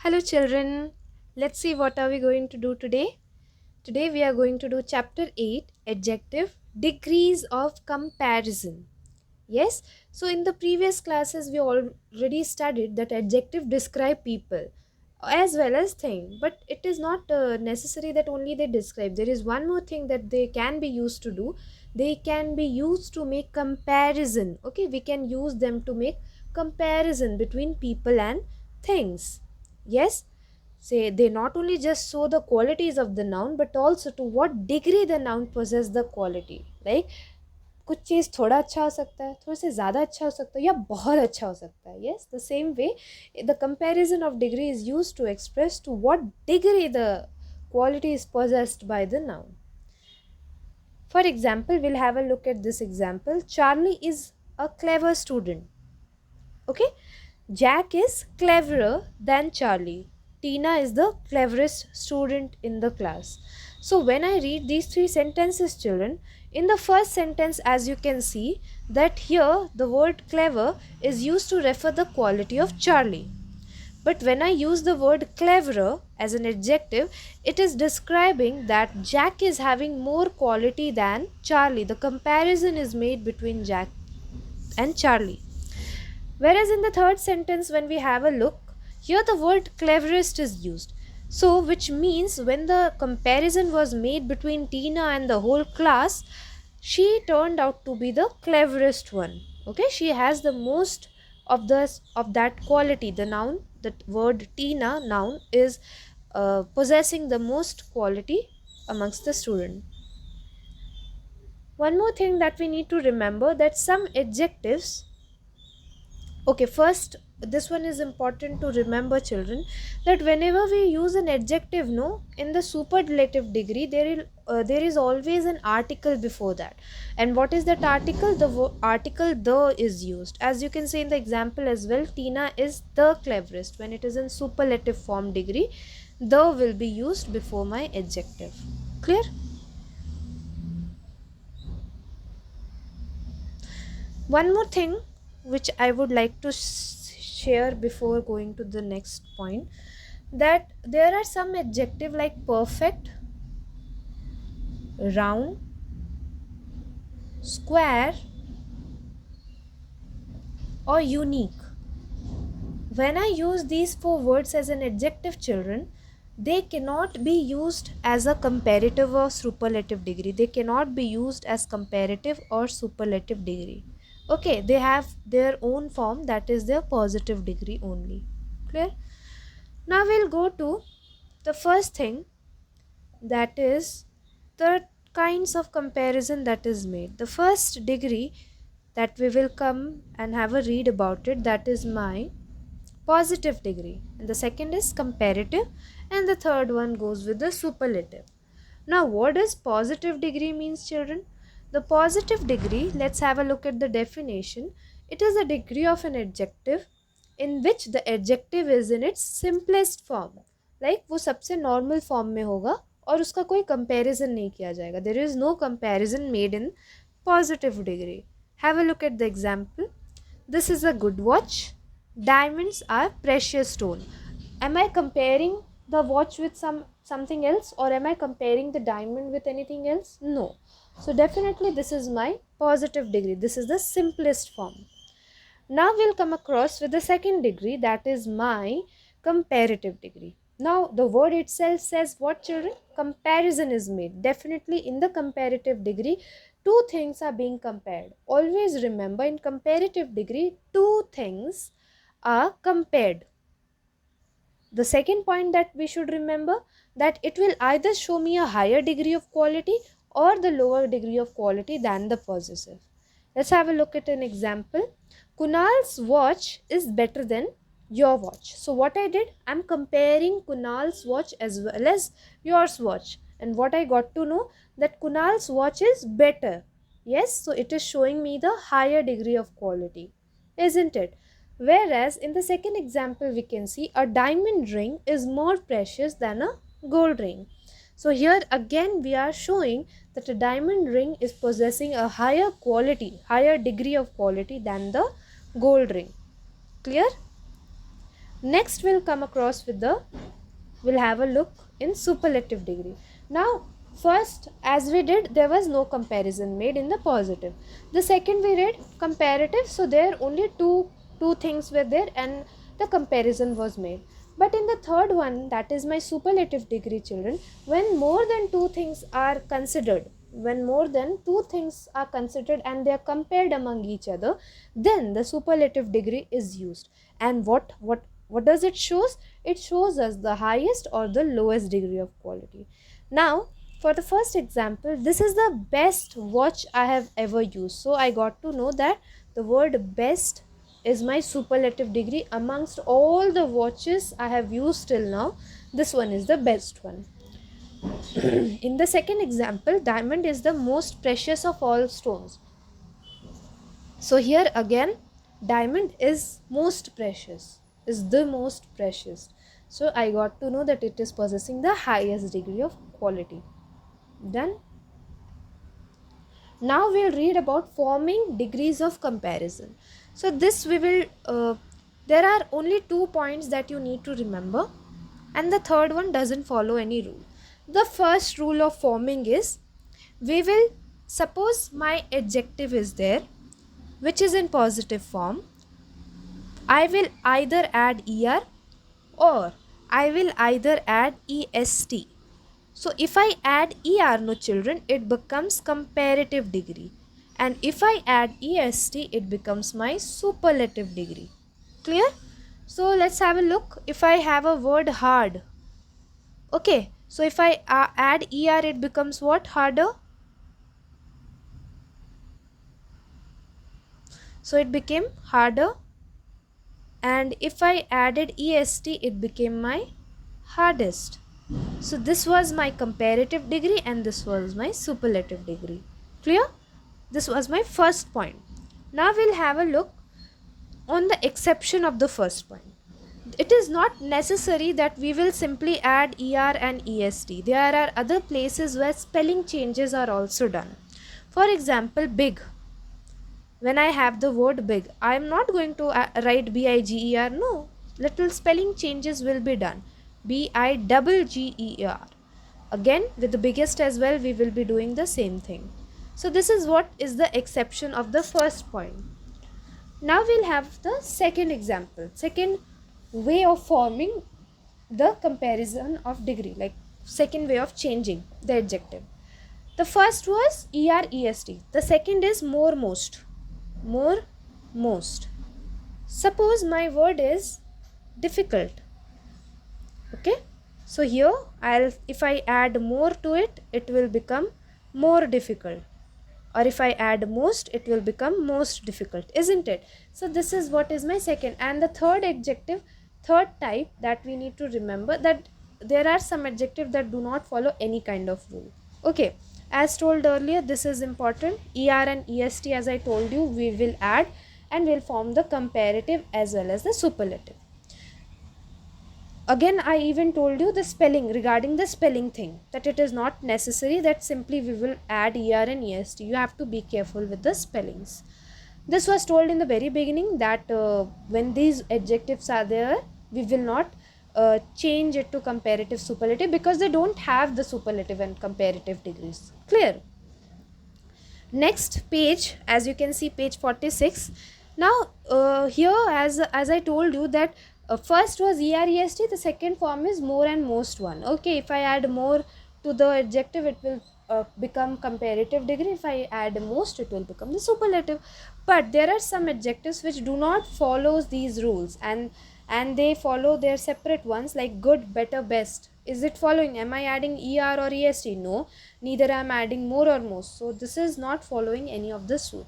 Hello children, let's see what are we going to do today. Today we are going to do chapter 8 adjective degrees of comparison. Yes, so in the previous classes we already studied that adjective describe people as well as thing, but it is not necessary that only they describe. There is one more thing that they can be used to do. They can be used to make comparison. Okay, we can use them to make comparison between people and things. Yes, say they not only just show the qualities of the noun but also to what degree the noun possess the quality. Like कुछ चीज़ थोड़ा अच्छा हो सकता है, थोड़े से ज़्यादा अच्छा हो सकता है या बहुत अच्छा हो सकता है. Yes, the same way the comparison of degree is used to express to what degree the quality is possessed by the noun. For example, we'll have a look at this example. Charlie is a clever student. Okay, Jack is cleverer than Charlie. Tina is the cleverest student in the class. So when I read these three sentences, children, in the first sentence, as you can see, that here the word clever is used to refer the quality of Charlie. But when I use the word cleverer as an adjective, it is describing that Jack is having more quality than Charlie. The comparison is made between Jack and Charlie. Whereas in the third sentence, when we have a look, here the word cleverest is used. So, which means when the comparison was made between Tina and the whole class, she turned out to be the cleverest one. Okay, she has the most of that quality. The noun, the word Tina noun is possessing the most quality amongst the student. One more thing that we need to remember, that some adjectives, okay, first this one is important to remember, children, that whenever we use an adjective, no, in the superlative degree, there is always an article before that. And what is that article? The article the is used. As you can see in the example as well, Tina is the cleverest. When it is in superlative form degree, the will be used before my adjective. Clear? One more thing which I would like to share before going to the next point, that there are some adjective like perfect, round, square or unique. When I use these four words as an adjective, children, they cannot be used as a comparative or superlative degree. They cannot be used as comparative or superlative degree. Okay, they have their own form, that is their positive degree only. Clear? Now we'll go to the first thing, that is the kinds of comparison that is made. The first degree that we will come and have a read about it, that is my positive degree, and the second is comparative, and the third one goes with the superlative. Now what does positive degree means, children? The positive degree, let's have a look at the definition. It is a degree of an adjective in which the adjective is in its simplest form. Like वो सबसे normal form में होगा और उसका कोई comparison नहीं किया जाएगा. There is no comparison made in positive degree. Have a look at the example. This is a good watch. Diamonds are precious stone. Am I comparing the watch with something else, or am I comparing the diamond with anything else? No. So definitely this is my positive degree. This is the simplest form. Now we'll come across with the second degree, that is my comparative degree. Now the word itself says what, children? Comparison is made. Definitely in the comparative degree, two things are being compared. Always remember, in comparative degree, two things are compared. The second point that we should remember, that it will either show me a higher degree of quality or the lower degree of quality than the possessive. Let's have a look at an example. Kunal's watch is better than your watch. So what I did, I'm comparing Kunal's watch as well as yours watch. And what I got to know, that Kunal's watch is better. Yes, so it is showing me the higher degree of quality, isn't it? Whereas in the second example, we can see a diamond ring is more precious than a gold ring. So here again we are showing that a diamond ring is possessing a higher quality, higher degree of quality than the gold ring. Clear? Next we'll come across with we'll have a look in superlative degree. Now first, as we did, there was no comparison made in the positive. The second we read comparative, so there only two things were there and the comparison was made. But in the third one, that is my superlative degree, children, when more than two things are considered, when more than two things are considered and they are compared among each other, then the superlative degree is used. And what does it shows? It shows us the highest or the lowest degree of quality. Now for the first example, this is the best watch I have ever used. So I got to know that the word best is my superlative degree. Amongst all the watches I have used till now, this one is the best one. In the second example, diamond is the most precious of all stones. So here again, diamond is most precious, is the most precious. So I got to know that it is possessing the highest degree of quality. Done. Now we'll read about forming degrees of comparison. So this we will, there are only 2 points that you need to remember, and the third one doesn't follow any rule. The first rule of forming is, we will suppose my adjective is there, which is in positive form. I will either add er or I will either add est. So if I add er, no children, it becomes comparative degree, and if I add est, it becomes my superlative degree. Clear? So let's have a look. If I have a word hard, okay, so if I add er, it becomes what? Harder. So it became harder, and if I added est, it became my hardest. So this was my comparative degree and this was my superlative degree. Clear? This was my first point. Now we'll have a look on the exception of the first point. It is not necessary that we will simply add er and est. There are other places where spelling changes are also done. For example, big. When I have the word big, I am not going to write biger. No, little spelling changes will be done. bigger. Again, with the biggest as well, we will be doing the same thing. So this is what is the exception of the first point. Now we'll have the second example, second way of forming the comparison of degree, like second way of changing the adjective. The first was est. The second is more, most. More, most. Suppose my word is difficult. Okay, so here if I add more to it, it will become more difficult, or if I add most, it will become most difficult, isn't it? So this is what is my second. And the third adjective, third type that we need to remember, that there are some adjectives that do not follow any kind of rule. Okay, as told earlier, this is important. er and est, as I told you, we will add and will form the comparative as well as the superlative. Again, I even told you the spelling, regarding the spelling thing, that it is not necessary that simply we will add er and est. You have to be careful with the spellings. This was told in the very beginning, that when these adjectives are there, we will not change it to comparative, superlative, because they don't have the superlative and comparative degrees. Clear? Next page, as you can see, page 46. Now here, as I told you, that first was est, the second form is more and most one. Okay, if I add more to the adjective, it will become comparative degree. If I add most, it will become the superlative. But there are some adjectives which do not follow these rules, and they follow their separate ones, like good, better, best. Is it following? Am I adding er or est? No, neither I am adding more or most. So this is not following any of this rule.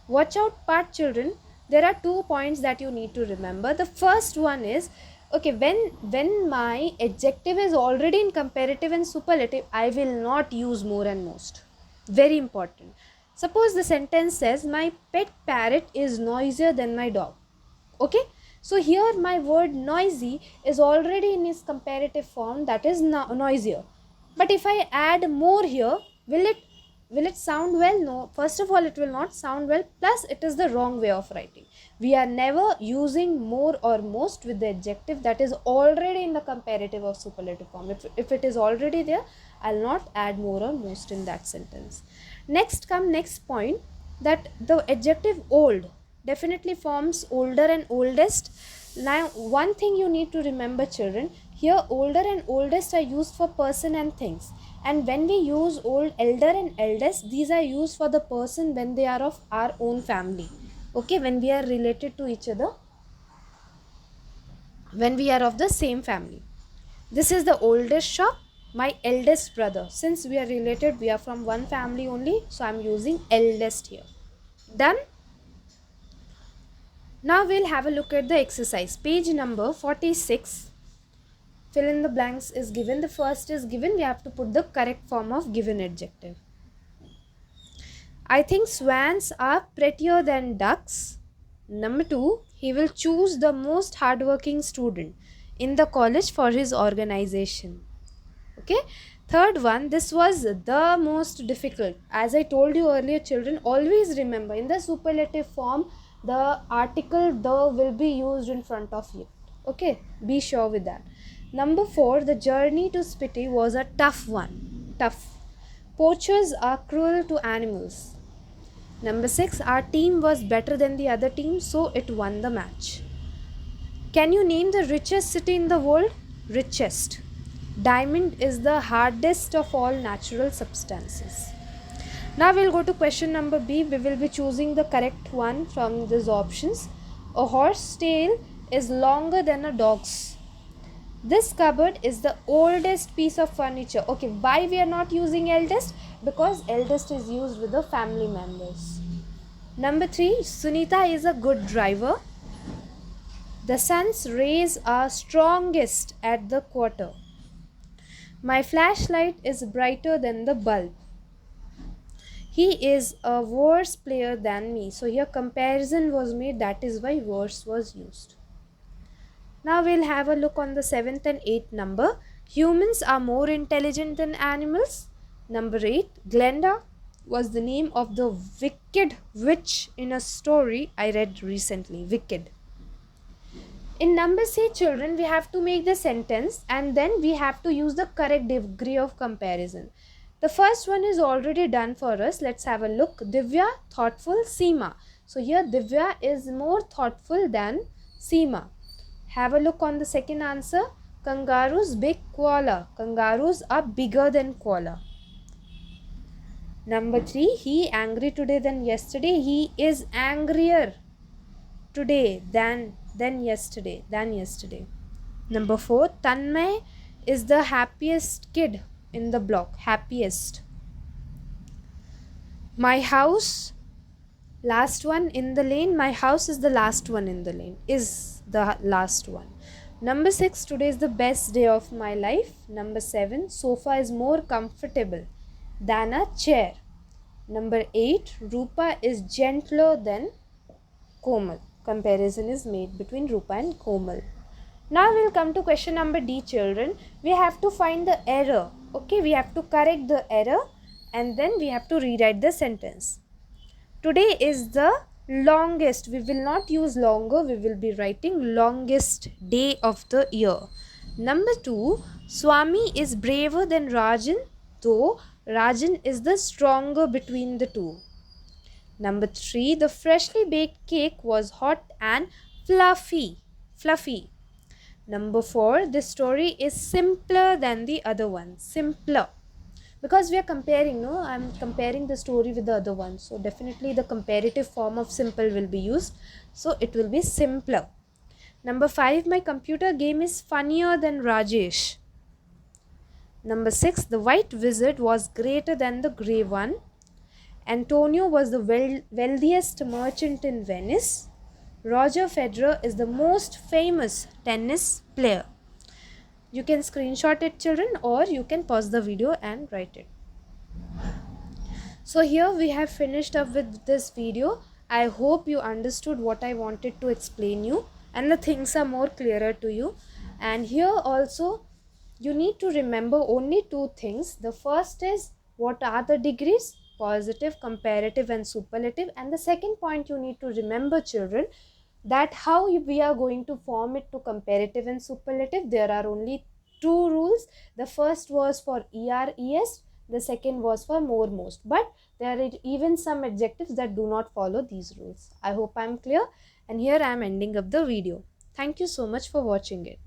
Watch out part, children. There are 2 points that you need to remember. The first one is, okay, when my adjective is already in comparative and superlative, I will not use more and most. Very important. Suppose the sentence says, my pet parrot is noisier than my dog. Okay, so here my word noisy is already in its comparative form, that is noisier. But if I add more here, will it Will it sound well? No. First of all, it will not sound well. Plus, it is the wrong way of writing. We are never using more or most with the adjective that is already in the comparative or superlative form. If it is already there, I'll not add more or most in that sentence. Next point, that the adjective old definitely forms older and oldest. Now, one thing you need to remember, children, here older and oldest are used for person and things. And when we use old, elder and eldest, these are used for the person when they are of our own family. Okay, when we are related to each other, when we are of the same family. This is the oldest shop, my eldest brother. Since we are related, we are from one family only, so I am using eldest here. Done? Now we'll have a look at the exercise. Page number 46. Fill in the blanks is given. The first is given. We have to put the correct form of given adjective. I think swans are prettier than ducks. Number 2, he will choose the most hardworking student in the college for his organization. Okay. Third one, this was the most difficult. As I told you earlier, children, always remember in the superlative form, the article the will be used in front of you. Okay, be sure with that. Number 4, the journey to Spiti was a tough one. Tough. Poachers are cruel to animals. Number 6, our team was better than the other team, so it won the match. Can you name the richest city in the world? Richest. Diamond is the hardest of all natural substances. Now we'll go to question number B. We will be choosing the correct one from these options. A horse's tail is longer than a dog's. This cupboard is the oldest piece of furniture. Okay, why we are not using eldest? Because eldest is used with the family members. Number 3, Sunita is a good driver. The sun's rays are strongest at the quarter. My flashlight is brighter than the bulb. He is a worse player than me. So here comparison was made, that is why worse was used. Now we'll have a look on the 7th and 8th number. Humans are more intelligent than animals. Number 8, Glenda was the name of the wicked witch in a story I read recently. Wicked. In number C, children, we have to make the sentence and then we have to use the correct degree of comparison. The first one is already done for us. Let's have a look. Divya, thoughtful, Seema. So here Divya is more thoughtful than Seema. Have a look on the second answer. Kangaroos big koala. Kangaroos are bigger than koala. Number 3, he angry today than yesterday. He is angrier today than yesterday. Number 4, Tanmay is the happiest kid in the block. Happiest. My house, last one in the lane. My house is the last one in the lane. Is the last one. Number 6, today is the best day of my life. Number 7, sofa is more comfortable than a chair. Number 8, Rupa is gentler than Komal. Comparison is made between Rupa and Komal. Now we'll come to question number D, children. We have to find the error. Okay, we have to correct the error and then we have to rewrite the sentence. Today is the longest. We will not use longer. We will be writing longest day of the year. Number 2, Swami is braver than Rajan, though Rajan is the stronger between the two. Number 3, the freshly baked cake was hot and fluffy. Number 4, this story is simpler than the other one. Simpler. Because we are comparing, no? I am comparing the story with the other one. So definitely the comparative form of simple will be used. So it will be simpler. Number 5, my computer game is funnier than Rajesh. Number 6, the white wizard was greater than the grey one. Antonio was the wealthiest merchant in Venice. Roger Federer is the most famous tennis player. You can screenshot it, children, or you can pause the video and write it. So here we have finished up with this video. I hope you understood what I wanted to explain you and the things are more clearer to you. And here also you need to remember only 2 things. The first is what are the degrees, positive, comparative and superlative. And the second point you need to remember, children, that how we are going to form it to comparative and superlative. There are only two rules. The first was for ER, ES, the second was for more, most. But there are even some adjectives that do not follow these rules. I hope I am clear, and here I am ending up the video. Thank you so much for watching it.